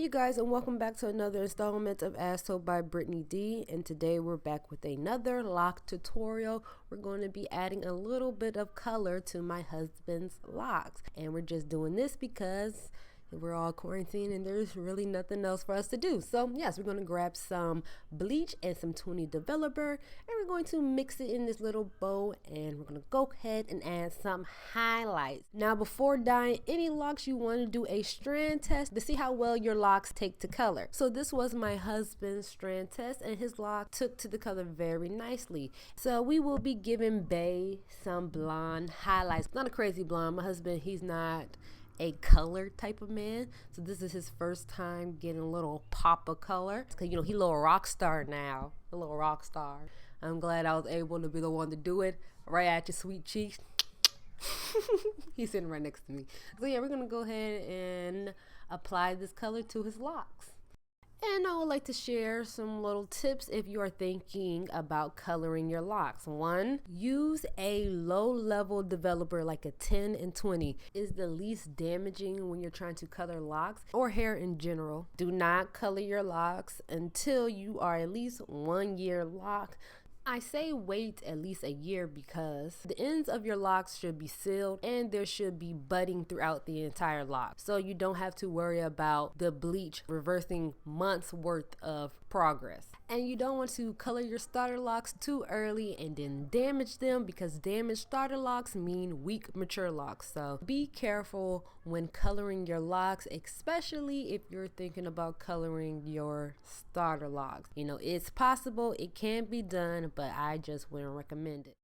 Hey you guys, and welcome back to another installment of As Told by Brittany D. And today we're back with another lock tutorial. We're going to be adding a little bit of color to my husband's locks, and we're just doing this because we're all quarantined and there's really nothing else for us to do. So yes, we're going to grab some bleach and some 20 developer, and we're going to mix it in this little bowl, and we're going to go ahead and add some highlights. Now before dyeing any locks, you want to do a strand test to see how well your locks take to color. So this was my husband's strand test, and his lock took to the color very nicely. So we will be giving Bay some blonde highlights. Not a crazy blonde. My husband, he's not a color type of man, so this is his first time getting a little pop of color, because he a little rock star now, a little rock star. I'm glad I was able to be the one to do it right at your sweet cheeks. He's sitting right next to me. So yeah, we're gonna go ahead and apply this color to his locks. And I would like to share some little tips if you are thinking about coloring your locks. One, use a low-level developer like a 10 and 20. Is the least damaging when you're trying to color locks or hair in general. Do not color your locks until you are at least 1 year lock. I say wait at least a year because the ends of your locks should be sealed and there should be budding throughout the entire lock. So you don't have to worry about the bleach reversing months worth of progress. And you don't want to color your starter locks too early and then damage them, because damaged starter locks mean weak mature locks. So be careful when coloring your locks, especially if you're thinking about coloring your starter locks. It's possible, it can be done, but I just wouldn't recommend it.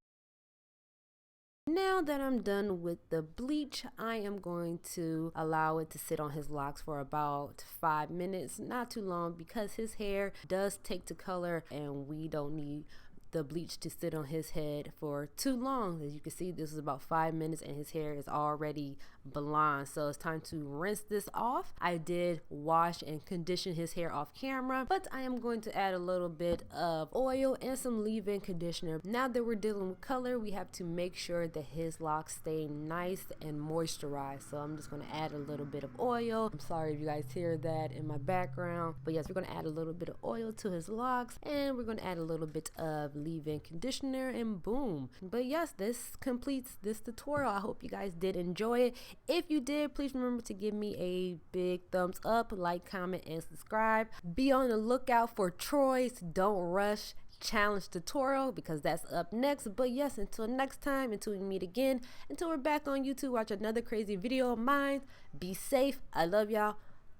Now that I'm done with the bleach, I am going to allow it to sit on his locks for about 5 minutes, not too long, because his hair does take to color and we don't need the bleach to sit on his head for too long. As you can see, this is about 5 minutes and his hair is already blonde, so it's time to rinse this off. I did wash and condition his hair off camera, but I am going to add a little bit of oil and some leave-in conditioner. Now that we're dealing with color, we have to make sure that his locks stay nice and moisturized, so I'm just going to add a little bit of oil. I'm sorry if you guys hear that in my background, but yes, we're going to add a little bit of oil to his locks, and we're going to add a little bit of leave-in conditioner, and boom. But yes, this completes this tutorial. I hope you guys did enjoy it. If you did, please remember to give me a big thumbs up, like, comment, and subscribe. Be on the lookout for Troy's Don't Rush challenge tutorial, because that's up next. But yes, until next time, until we meet again, until we're back on YouTube, watch another crazy video of mine. Be safe. I love y'all.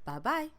Bye bye.